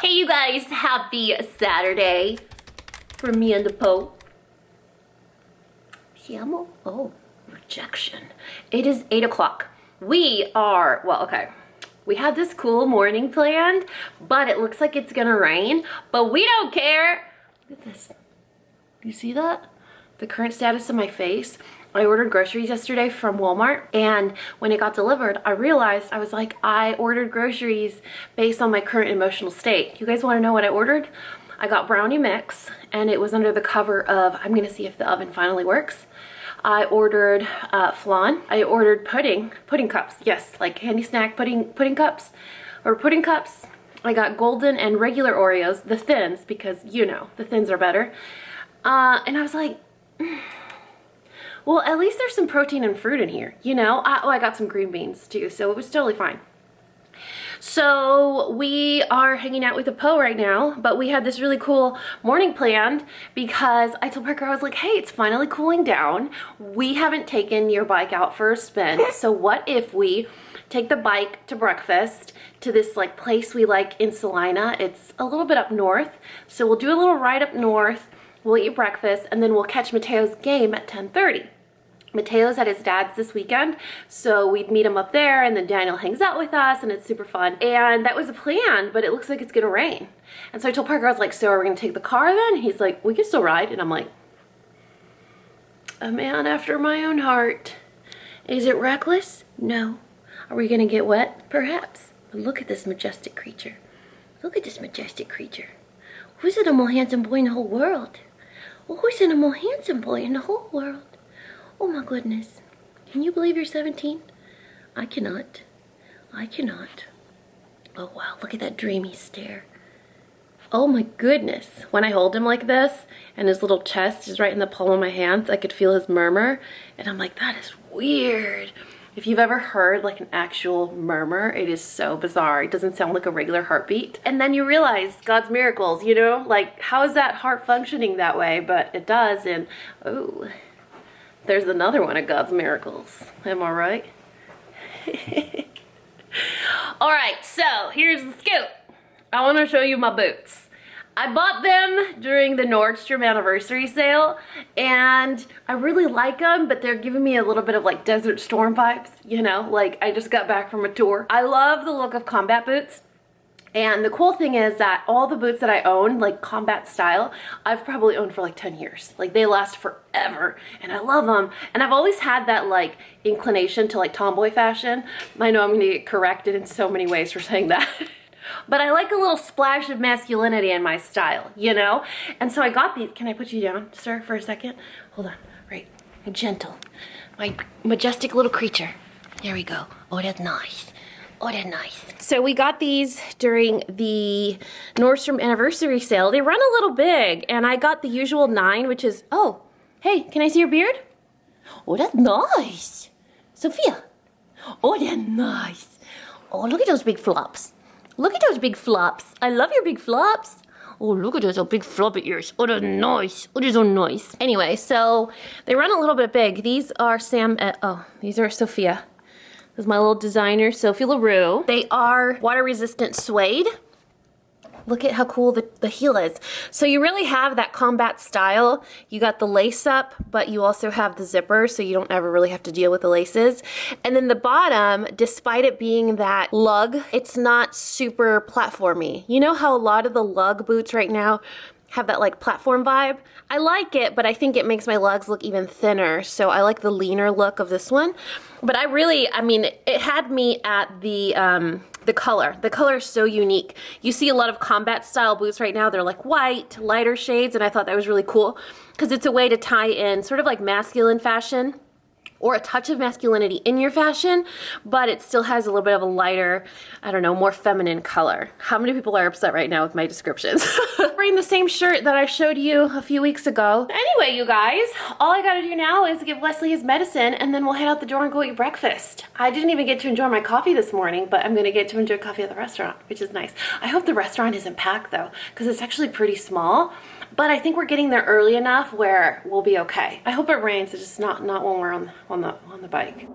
Hey you guys, happy Saturday from me and the Poe. Siamo? Oh, rejection. It is 8 o'clock. We are, well, okay. We had this cool morning planned, but it looks like it's gonna rain, but we don't care. Look at this. You see that? The current status of my face. I ordered groceries yesterday from Walmart, and when it got delivered, I realized, I was like, I ordered groceries based on my current emotional state. You guys wanna know what I ordered? I got brownie mix, and it was under the cover of, I'm gonna see if the oven finally works. I ordered flan. I ordered pudding cups. Yes, like handy snack pudding cups, or pudding cups. I got golden and regular Oreos, the thins, because you know, the thins are better. And I was like, well, at least there's some protein and fruit in here, you know? I got some green beans too, so it was totally fine. So we are hanging out with the Poe right now, but we had this really cool morning planned because I told Parker, I was like, hey, it's finally cooling down. We haven't taken your bike out for a spin, so what if we take the bike to breakfast to this like place we like in Salina. It's a little bit up north, so we'll do a little ride up north, we'll eat breakfast, and then we'll catch Mateo's game at 10:30. Mateo's at his dad's this weekend, so we'd meet him up there, and then Daniel hangs out with us, and it's super fun. And that was a plan, but it looks like it's gonna rain. And so I told Parker, I was like, so are we gonna take the car then? He's like, we can still ride. And I'm like, a man after my own heart. Is it reckless? No. Are we gonna get wet? Perhaps. But look at this majestic creature. Look at this majestic creature. Who's the more handsome boy in the whole world? Well, who's the more handsome boy in the whole world? Oh my goodness. Can you believe you're 17? I cannot. I cannot. Oh wow, look at that dreamy stare. Oh my goodness. When I hold him like this and his little chest is right in the palm of my hands, I could feel his murmur and I'm like, that is weird. If you've ever heard like an actual murmur, it is so bizarre. It doesn't sound like a regular heartbeat. And then you realize God's miracles, you know? Like, how is that heart functioning that way? But it does, and oh, there's another one of God's miracles. Am I right? All right, so here's the scoop. I want to show you my boots. I bought them during the Nordstrom anniversary sale and I really like them, but they're giving me a little bit of like Desert Storm vibes, you know, like I just got back from a tour. I love the look of combat boots. And the cool thing is that all the boots that I own, like combat style, I've probably owned for like 10 years. Like they last forever and I love them. And I've always had that like inclination to like tomboy fashion. I know I'm gonna get corrected in so many ways for saying that. But I like a little splash of masculinity in my style, you know? And so I got these. Can I put you down, sir, for a second? Hold on. Right. Gentle. My majestic little creature. There we go. Oh, that's nice. Oh, that's nice. So we got these during the Nordstrom anniversary sale. They run a little big, and I got the usual 9, which is, oh, hey, can I see your beard? Oh, that's nice. Sophia. Oh, that's nice. Oh, look at those big flops. Look at those big flops. I love your big flops. Oh, look at those big floppy ears. Oh, they're nice. Oh, they're so nice. Anyway, so they run a little bit big. These are these are Sophia. This is my little designer, Sophie LaRue. They are water-resistant suede. Look at how cool the heel is. So you really have that combat style. You got the lace up, but you also have the zipper, so you don't ever really have to deal with the laces. And then the bottom, despite it being that lug, it's not super platformy. You know how a lot of the lug boots right now have that like platform vibe? I like it, but I think it makes my legs look even thinner. So I like the leaner look of this one. But I mean, it had me at the color. The color is so unique. You see a lot of combat style boots right now. They're like white, lighter shades, and I thought that was really cool because it's a way to tie in sort of like masculine fashion or a touch of masculinity in your fashion, but it still has a little bit of a lighter, I don't know, more feminine color. How many people are upset right now with my descriptions? Wearing the same shirt that I showed you a few weeks ago. Anyway, you guys, all I gotta do now is give Leslie his medicine and then we'll head out the door and go eat breakfast. I didn't even get to enjoy my coffee this morning, but I'm gonna get to enjoy coffee at the restaurant, which is nice. I hope the restaurant isn't packed though, because it's actually pretty small, but I think we're getting there early enough where we'll be okay. I hope it rains, it's just not when we're on the bike.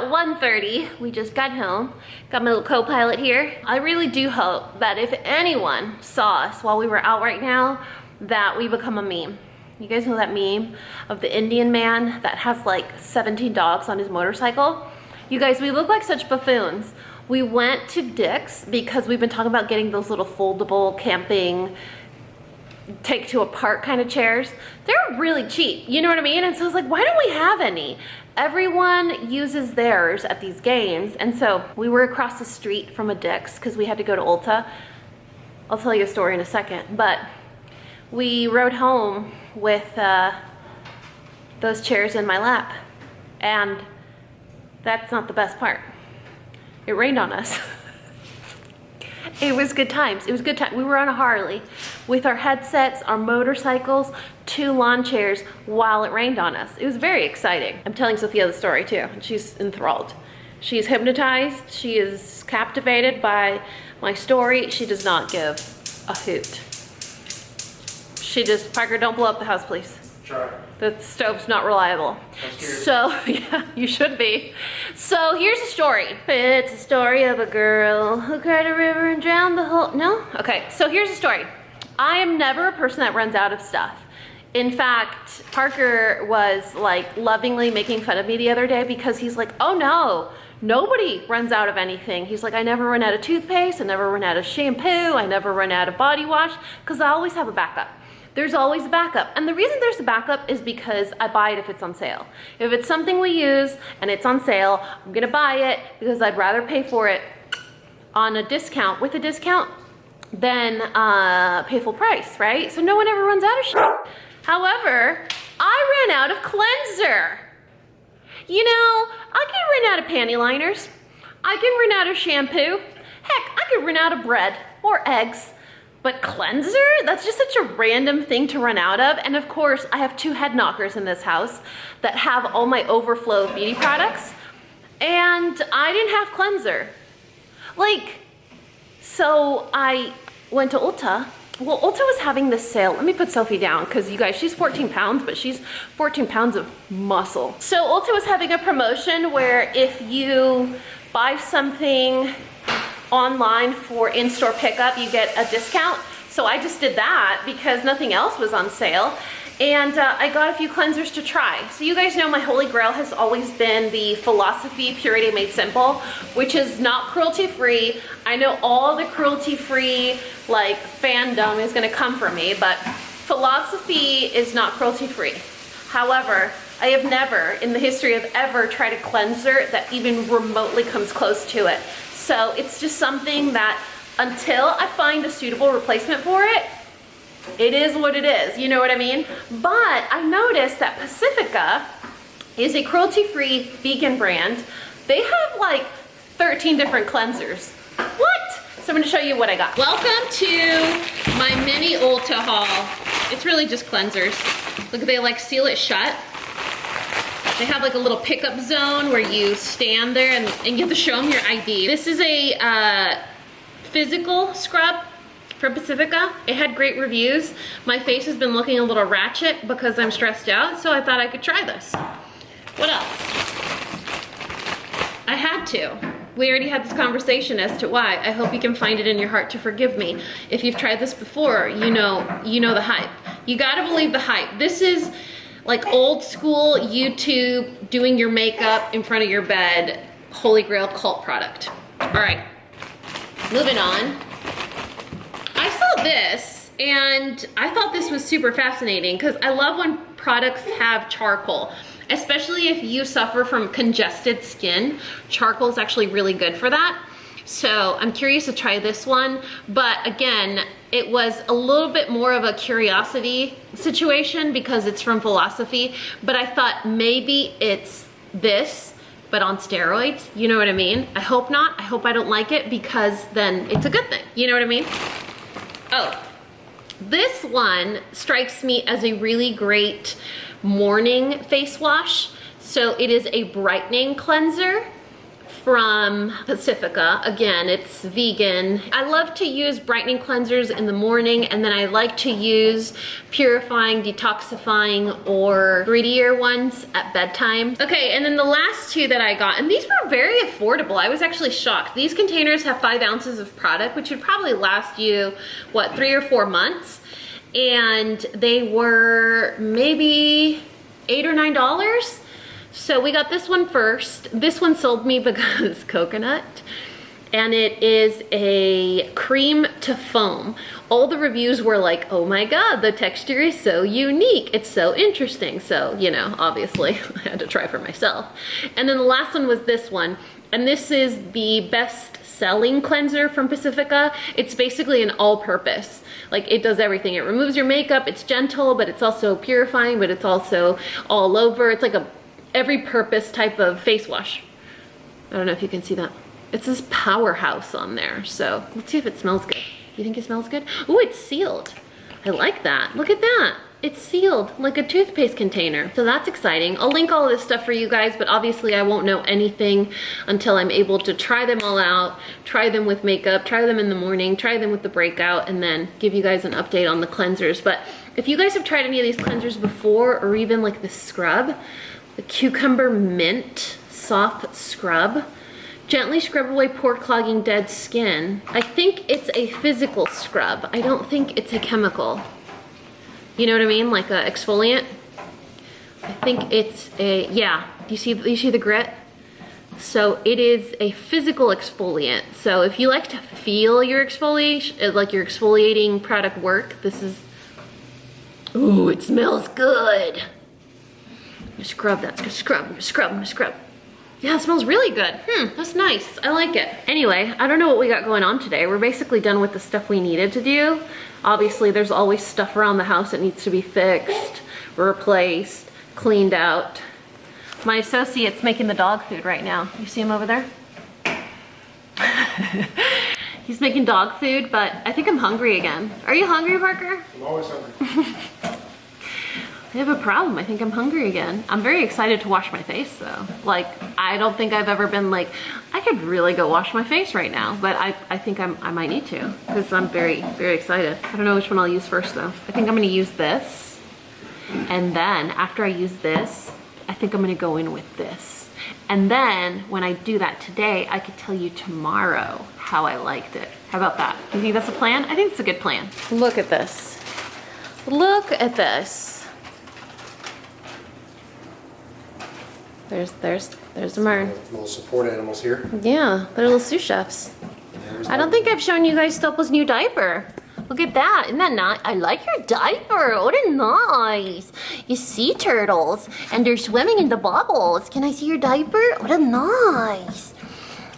about 1:30. We just got home. Got my little co-pilot here. I really do hope that if anyone saw us while we were out right now, that we become a meme. You guys know that meme of the Indian man that has like 17 dogs on his motorcycle? You guys, we look like such buffoons. We went to Dick's because we've been talking about getting those little foldable camping, take to a park kind of chairs. They're really cheap, you know what I mean? And so I was like, why don't we have any? Everyone uses theirs at these games. And so we were across the street from a Dick's because we had to go to Ulta. I'll tell you a story in a second, but we rode home with those chairs in my lap. And that's not the best part. It rained on us. It was good times. It was good time. We were on a Harley with our headsets, our motorcycles, 2 lawn chairs while it rained on us. It was very exciting. I'm telling Sophia the story too. She's enthralled. She's hypnotized. She is captivated by my story. She does not give a hoot. She just, Parker, don't blow up the house, please. Sure. The stove's not reliable. So, yeah, you should be. So here's the story. It's a story of a girl who cried a river and drowned the whole, no? Okay, so here's the story. I am never a person that runs out of stuff. In fact, Parker was like lovingly making fun of me the other day because he's like, oh no, nobody runs out of anything. He's like, I never run out of toothpaste, I never run out of shampoo, I never run out of body wash, because I always have a backup. There's always a backup. And the reason there's a backup is because I buy it if it's on sale. If it's something we use and it's on sale, I'm gonna buy it because I'd rather pay for it on a discount, with a discount, than pay full price, right? So no one ever runs out of shit. However, I ran out of cleanser. You know, I can run out of panty liners. I can run out of shampoo. Heck, I could run out of bread or eggs. But cleanser? That's just such a random thing to run out of. And of course, I have 2 head knockers in this house that have all my overflow beauty products. And I didn't have cleanser. Like, so I went to Ulta. Well, Ulta was having this sale. Let me put Sophie down because you guys, she's 14 pounds, but she's 14 pounds of muscle. So Ulta was having a promotion where if you buy something online for in-store pickup, you get a discount. So I just did that because nothing else was on sale. And I got a few cleansers to try. So you guys know my holy grail has always been the Philosophy Purity Made Simple, which is not cruelty-free. I know all the cruelty-free like fandom is gonna come for me, but Philosophy is not cruelty-free. However, I have never in the history of ever tried a cleanser that even remotely comes close to it. So it's just something that until I find a suitable replacement for it, it is what it is, you know what I mean? But I noticed that Pacifica is a cruelty-free vegan brand. They have like 13 different cleansers. What? So I'm gonna show you what I got. Welcome to my mini Ulta haul. It's really just cleansers. Look, they like seal it shut. They have like a little pickup zone where you stand there and you have to show them your ID. This is a physical scrub from Pacifica. It had great reviews. My face has been looking a little ratchet because I'm stressed out, so I thought I could try this. What else? I had to. We already had this conversation as to why. I hope you can find it in your heart to forgive me. If you've tried this before, you know the hype. You gotta believe the hype. This is like old school YouTube doing your makeup in front of your bed, holy grail cult product. All right, moving on. I saw this and I thought this was super fascinating because I love when products have charcoal, especially if you suffer from congested skin. Charcoal is actually really good for that. So I'm curious to try this one, but again, it was a little bit more of a curiosity situation because it's from Philosophy, but I thought maybe it's this, but on steroids, you know what I mean? I hope not. I hope I don't like it because then it's a good thing, you know what I mean? Oh, this one strikes me as a really great morning face wash. So it is a brightening cleanser from Pacifica. Again, it's vegan. I love to use brightening cleansers in the morning, and then I like to use purifying, detoxifying, or grittier ones at bedtime. Okay, and then the last two that I got, and these were very affordable. I was actually shocked. These containers have 5 ounces of product, which would probably last you, what, 3 or 4 months? And they were maybe $8 or $9. So we got this one first. This one sold me because it's coconut, and it is a cream to foam. All the reviews were like, oh my God, the texture is so unique. It's so interesting. So, you know, obviously I had to try for myself. And then the last one was this one. And this is the best selling cleanser from Pacifica. It's basically an all-purpose. Like, it does everything. It removes your makeup. It's gentle, but it's also purifying, but it's also all over. It's like a every purpose type of face wash. I don't know if you can see that. It's this powerhouse on there. So let's see if it smells good. You think it smells good? Oh, it's sealed. I like that. Look at that. It's sealed like a toothpaste container. So that's exciting. I'll link all of this stuff for you guys, but obviously I won't know anything until I'm able to try them all out, try them with makeup, try them in the morning, try them with the breakout, and then give you guys an update on the cleansers. But if you guys have tried any of these cleansers before, or even like the scrub, the cucumber mint soft scrub, gently scrub away pore clogging dead skin. I think it's a physical scrub. I don't think it's a chemical. You know what I mean? Like a exfoliant. I think it's a, yeah. You see the grit? So it is a physical exfoliant. So if you like to feel your exfoliation, like your exfoliating product work, this is, ooh, it smells good. Scrub that, scrub. Yeah, it smells really good. That's nice, I like it. Anyway, I don't know what we got going on today. We're basically done with the stuff we needed to do. Obviously, there's always stuff around the house that needs to be fixed, replaced, cleaned out. My associate's making the dog food right now. You see him over there? He's making dog food, but I think I'm hungry again. Are you hungry, Parker? I'm always hungry. I have a problem. I think I'm hungry again. I'm very excited to wash my face though. Like, I don't think I've ever been like, I could really go wash my face right now, but I think I might need to, because I'm very, very excited. I don't know which one I'll use first though. I think I'm gonna use this, and then after I use this, I think I'm gonna go in with this. And then when I do that today, I could tell you tomorrow how I liked it. How about that? Do you think that's a plan? I think it's a good plan. Look at this. Look at this. There's the Mern. Little support animals here. Yeah, they're little sous chefs. I don't think I've shown you guys Stoppel's new diaper. Look at that, isn't that nice? I like your diaper, oh, they're nice. You sea turtles, and they're swimming in the bubbles. Can I see your diaper? Oh, they're nice.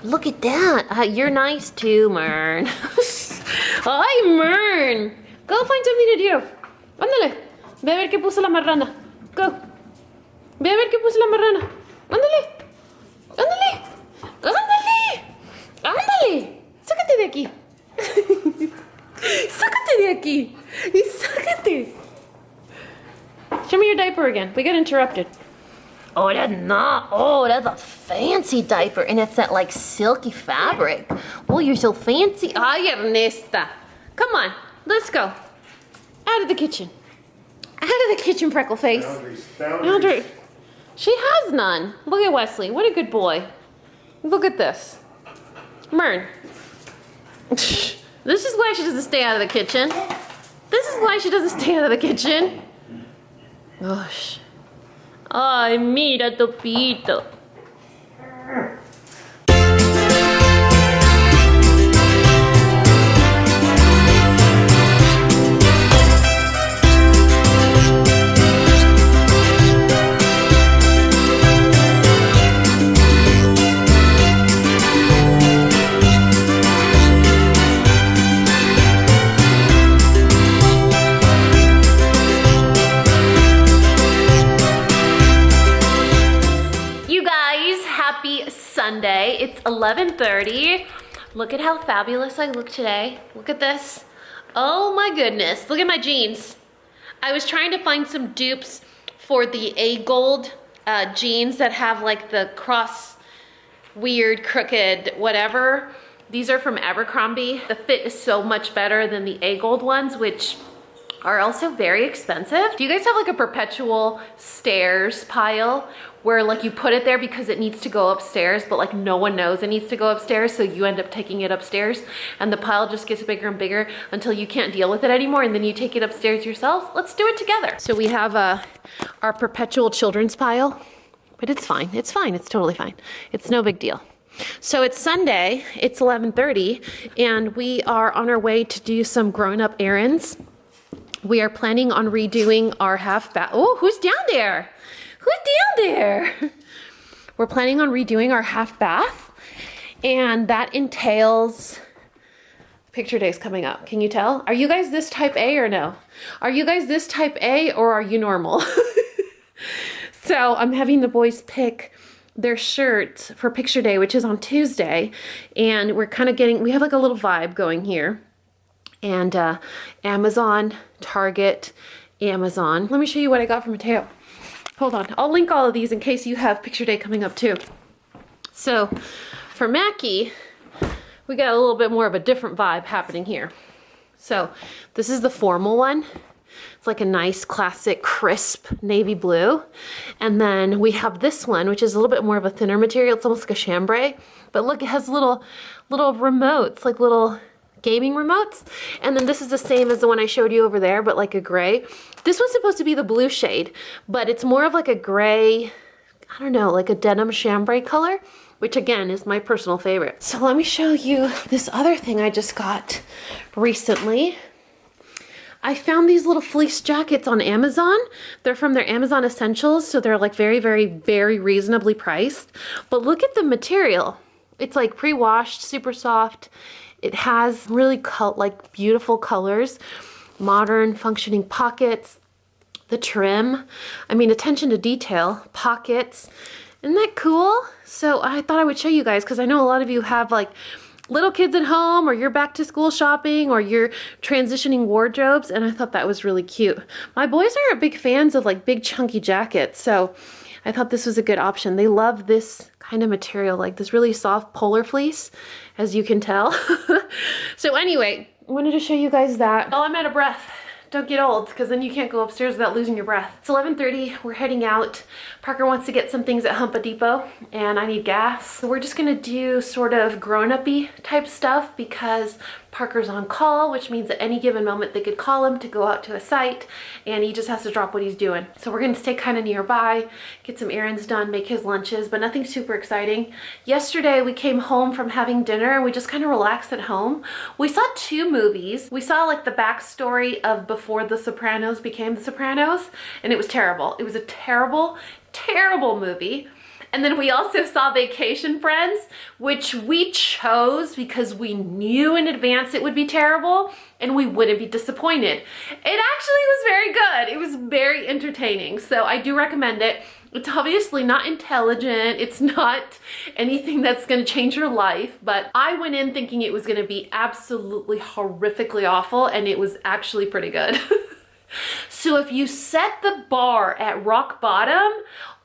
Look at that. You're nice too, Mern. Hi, Mern. Go find something to do. Ándale. Ve a ver qué puso la marrana. Go. Ve a ver qué puso la marrana. Ándale. Ándale. Ándale. Ándale. Sácate de aquí. Sácate de aquí. Y sácate. Show me your diaper again. We got interrupted. Oh, that's not. Oh, that's a fancy diaper. And it's that like silky fabric. Oh, you're so fancy. Ay, Ernesta. Come on. Let's go. Out of the kitchen. Out of the kitchen, freckle face. Boundaries. She has none. Look at Wesley. What a good boy. Look at this. Mern. This is why she doesn't stay out of the kitchen. This is why she doesn't stay out of the kitchen. Gosh. Ay, mira, Topito. Sunday. It's 11:30. Look at how fabulous I look today. Look at this. Oh my goodness. Look at my jeans. I was trying to find some dupes for the A Gold jeans that have like the cross weird, crooked, whatever. These are from Abercrombie. The fit is so much better than the A-Gold ones, which are also very expensive. Do you guys have like a perpetual stairs pile where like you put it there because it needs to go upstairs, but like no one knows it needs to go upstairs, so you end up taking it upstairs and the pile just gets bigger and bigger until you can't deal with it anymore, and then you take it upstairs yourselves? Let's do it together. So we have our perpetual children's pile, but it's fine, it's totally fine. It's no big deal. So it's Sunday, it's 11:30, and we are on our way to do some grown-up errands. We are planning on redoing our half bath. Oh, who's down there? Who's down there? We're planning on redoing our half bath, and that entails, picture day's coming up. Can you tell? Are you guys this type A or no? Are you guys this type A or are you normal? So I'm having the boys pick their shirts for picture day, which is on Tuesday, and we're kind of getting, we have like a little vibe going here. And Amazon, Target, Amazon. Let me show you what I got from Mateo. Hold on, I'll link all of these in case you have picture day coming up too. So for Mackie, we got a little bit more of a different vibe happening here. So this is the formal one. It's like a nice classic crisp navy blue. And then we have this one, which is a little bit more of a thinner material. It's almost like a chambray, but look, it has little remotes, like little gaming remotes. And then this is the same as the one I showed you over there, but like a gray. This was supposed to be the blue shade, but it's more of like a gray, I don't know, like a denim chambray color, which again is my personal favorite. So let me show you this other thing I just got recently. I found these little fleece jackets on Amazon. They're from their Amazon Essentials, so they're like very, very, very reasonably priced. But look at the material. It's like pre-washed, super soft. It has really like beautiful colors, modern functioning pockets, the trim, I mean, attention to detail, pockets. Isn't that cool? So I thought I would show you guys because I know a lot of you have like little kids at home, or you're back to school shopping, or you're transitioning wardrobes, and I thought that was really cute. My boys are big fans of like big chunky jackets, so I thought this was a good option. They love this kind of material, like this really soft polar fleece, as you can tell. So anyway, I wanted to show you guys that. Oh, I'm out of breath. Don't get old, because then you can't go upstairs without losing your breath. It's 11:30, we're heading out. Parker wants to get some things at Home Depot, and I need gas. So we're just gonna do sort of grown-up-y type stuff because Parker's on call, which means at any given moment they could call him to go out to a site, and he just has to drop what he's doing. So we're gonna stay kind of nearby, get some errands done, make his lunches, but nothing super exciting. Yesterday we came home from having dinner and we just kind of relaxed at home. We saw 2 movies. We saw like the backstory of before The Sopranos became The Sopranos, and it was terrible. It was a terrible, terrible movie. And then we also saw Vacation Friends, which we chose because we knew in advance it would be terrible and we wouldn't be disappointed. It actually was very good. It was very entertaining. So I do recommend it. It's obviously not intelligent. It's not anything that's gonna change your life, but I went in thinking it was gonna be absolutely horrifically awful, and it was actually pretty good. So if you set the bar at rock bottom,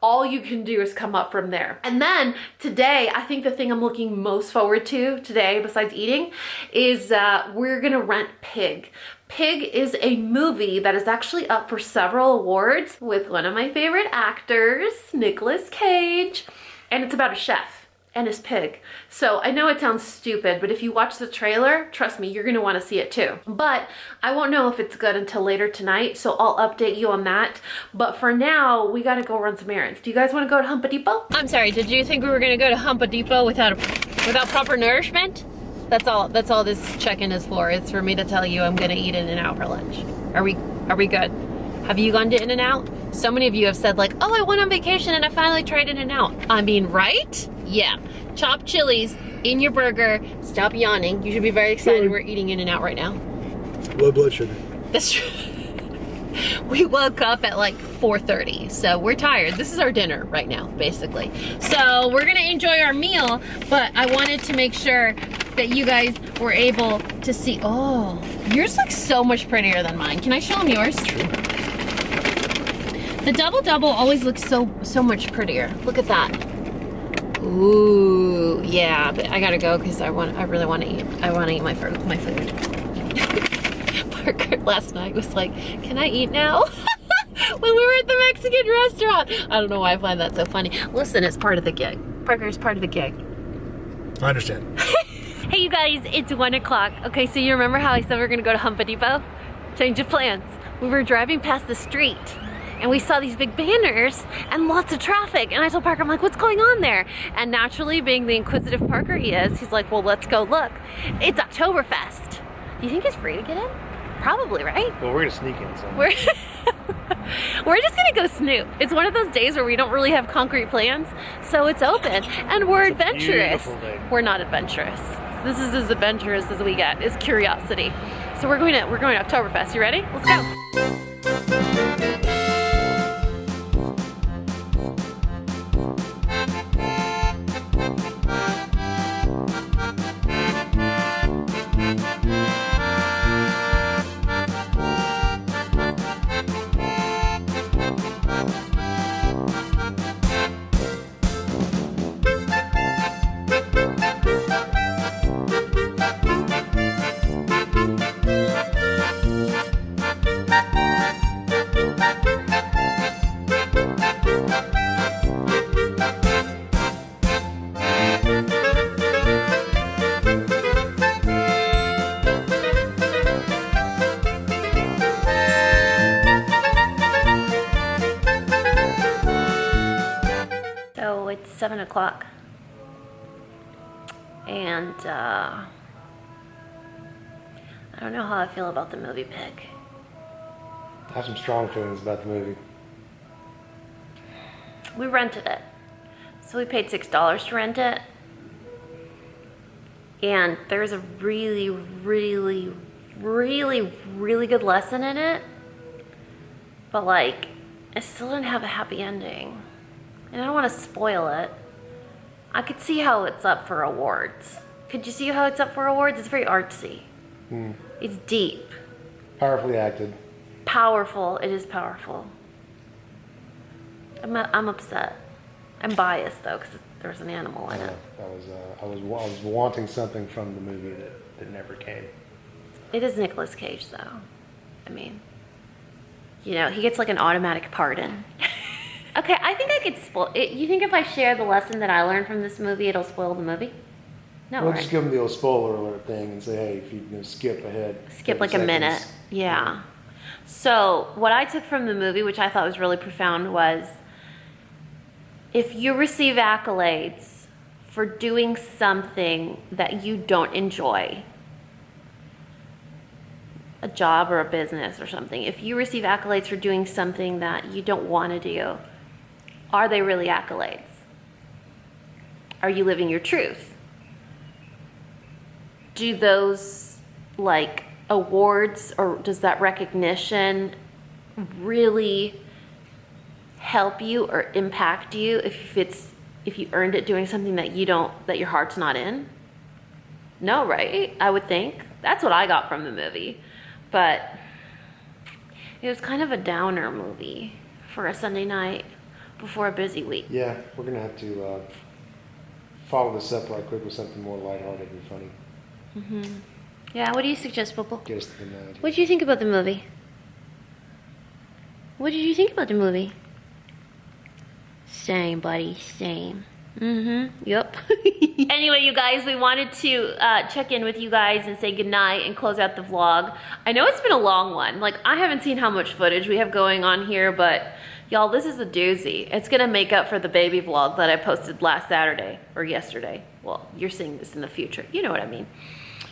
all you can do is come up from there. And then today, I think the thing I'm looking most forward to today, besides eating, is we're gonna rent Pig. Pig is a movie that is actually up for several awards with one of my favorite actors, Nicolas Cage, and it's about a chef and his pig. So I know it sounds stupid, but if you watch the trailer, trust me, you're gonna wanna see it too. But I won't know if it's good until later tonight, so I'll update you on that. But for now, we gotta go run some errands. Do you guys wanna go to Home Depot? I'm sorry, did you think we were gonna go to Home Depot without proper nourishment? That's all this check-in is for. It's for me to tell you I'm gonna eat In-N-Out for lunch. Are we good? Have you gone to In-N-Out? So many of you have said like, oh, I went on vacation and I finally tried In-N-Out. I mean, right? Yeah. Chopped chilies in your burger. Stop yawning. You should be very excited we're eating In-N-Out right now. Low blood sugar. That's true. We woke up at like 4:30, so we're tired. This is our dinner right now, basically. So we're gonna enjoy our meal, but I wanted to make sure that you guys were able to see. Oh, yours looks so much prettier than mine. Can I show them yours? The double always looks so much prettier. Look at that. Ooh, yeah, but I gotta go because I really want to eat. I want to eat my food. Parker last night was like, "Can I eat now?" When we were at the Mexican restaurant. I don't know why I find that so funny. Listen, it's part of the gig. Parker, it's part of the gig. I understand. Hey, you guys, it's 1 o'clock. Okay, so you remember how I said we were gonna go to Home Depot? Change of plans. We were driving past the street and we saw these big banners and lots of traffic. And I told Parker, I'm like, what's going on there? And naturally, being the inquisitive Parker he is, he's like, well, let's go look. It's Oktoberfest. Do you think it's free to get in? Probably, right? Well, we're gonna sneak in, so. We're just gonna go snoop. It's one of those days where we don't really have concrete plans, so it's open, and we're adventurous. We're not adventurous. This is as adventurous as we get, is curiosity. So we're going to Oktoberfest. You ready? Let's go. It's 7 o'clock, and I don't know how I feel about the movie pick. I have some strong feelings about the movie. We rented it, so we paid $6 to rent it, and there's a really, really, really, really good lesson in it, but like, it still didn't have a happy ending. And I don't want to spoil it. I could see how it's up for awards. Could you see how it's up for awards? It's very artsy. It's deep. Powerfully acted. Powerful. It is powerful. I'm upset. I'm biased though because there's an animal in it. I was wanting something from the movie that never came. It is Nicolas Cage though. I mean, you know, he gets like an automatic pardon. Okay, I think I could spoil it. You think if I share the lesson that I learned from this movie, it'll spoil the movie? No, We'll right? just give them the old spoiler alert thing and say, hey, if you skip ahead. Skip like a minute. Yeah. So what I took from the movie, which I thought was really profound, was if you receive accolades for doing something that you don't enjoy, a job or a business or something, if you receive accolades for doing something that you don't want to do, are they really accolades? Are you living your truth? Do those like awards or does that recognition really help you or impact you if you earned it doing something that your heart's not in? No, right? I would think. That's what I got from the movie. But it was kind of a downer movie for a Sunday night before a busy week. Yeah, we're going to have to follow this up right quick with something more lighthearted and funny. Mm-hmm. Yeah, what do you suggest, Popo? Get us to the night. What did you think about the movie? What did you think about the movie? Same, buddy, same. Yep. Anyway, you guys, we wanted to check in with you guys and say goodnight and close out the vlog. I know it's been a long one. Like, I haven't seen how much footage we have going on here, but y'all, this is a doozy. It's gonna make up for the baby vlog that I posted last Saturday or yesterday. Well, you're seeing this in the future. You know what I mean.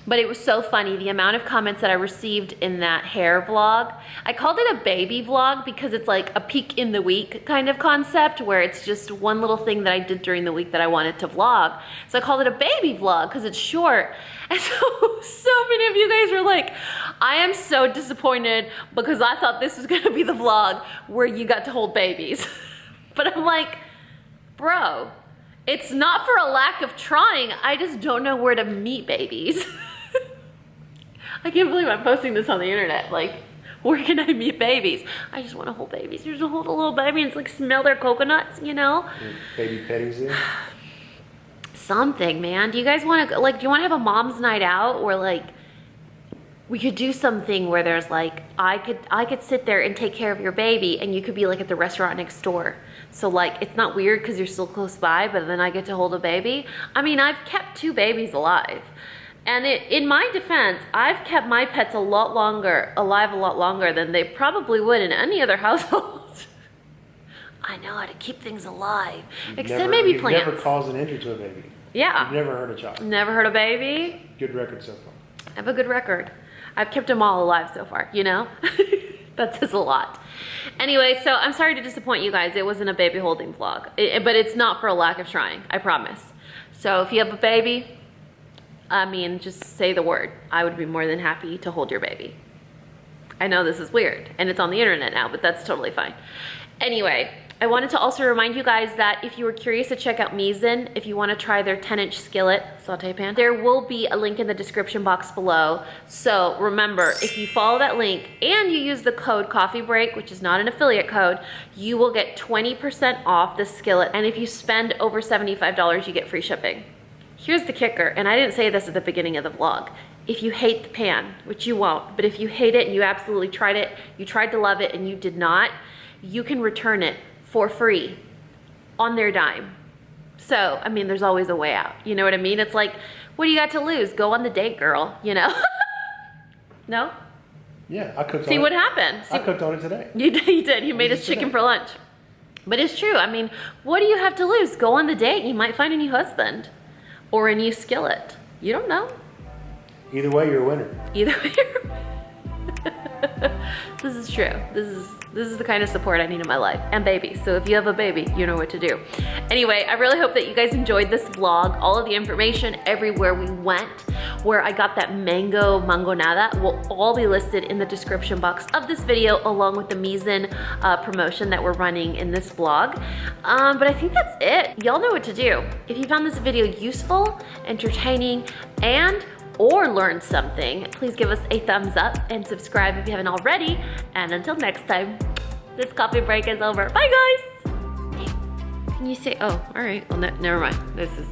But it was so funny, the amount of comments that I received in that hair vlog. I called it a baby vlog because it's like a peek in the week kind of concept where it's just one little thing that I did during the week that I wanted to vlog. So I called it a baby vlog because it's short. And so many of you guys were like, I am so disappointed because I thought this was gonna be the vlog where you got to hold babies. But I'm like, bro, it's not for a lack of trying. I just don't know where to meet babies. I can't believe I'm posting this on the internet. Like, where can I meet babies? I just want to hold babies. You just hold a little baby and it's like smell their coconuts, you know? Baby petties in? something, man. Do you guys want to, like, do you want to have a mom's night out, or like, we could do something where there's like, I could sit there and take care of your baby, and you could be like at the restaurant next door. So like, it's not weird because you're still close by, but then I get to hold a baby. I mean, I've kept 2 babies alive. And in my defense, I've kept my pets alive a lot longer than they probably would in any other household. I know how to keep things alive, except maybe plants. You've never caused an injury to a baby. Yeah. You've never hurt a child. Never hurt a baby. Good record so far. I have a good record. I've kept them all alive so far, you know? That says a lot. Anyway, so I'm sorry to disappoint you guys. It wasn't a baby holding vlog, but it's not for a lack of trying, I promise. So if you have a baby, I mean, just say the word. I would be more than happy to hold your baby. I know this is weird, and it's on the internet now, but that's totally fine. Anyway, I wanted to also remind you guys that if you were curious to check out Misen, if you want to try their 10-inch skillet saute pan, there will be a link in the description box below. So remember, if you follow that link and you use the code CoffeeBreak, which is not an affiliate code, you will get 20% off the skillet. And if you spend over $75, you get free shipping. Here's the kicker, and I didn't say this at the beginning of the vlog. If you hate the pan, which you won't, but if you hate it and you absolutely tried it, you tried to love it and you did not, you can return it for free on their dime. So, I mean, there's always a way out. You know what I mean? It's like, what do you got to lose? Go on the date, girl, you know? No? Yeah, I cooked on it. See what happened? I cooked on it today. You did. You made us chicken for lunch. But it's true. I mean, what do you have to lose? Go on the date. You might find a new husband or a new skillet. You don't know. Either way, you're a winner. Either way, this is true. This is the kind of support I need in my life, and babies. So if you have a baby, you know what to do. Anyway, I really hope that you guys enjoyed this vlog. All of the information everywhere we went, where I got that mangonada, will all be listed in the description box of this video, along with the Misen promotion that we're running in this vlog. But I think that's it. Y'all know what to do. If you found this video useful, entertaining, or learned something, please give us a thumbs up and subscribe if you haven't already. And until next time, this coffee break is over. Bye, guys. Hey, can you say, oh, all right, well, never mind. This is...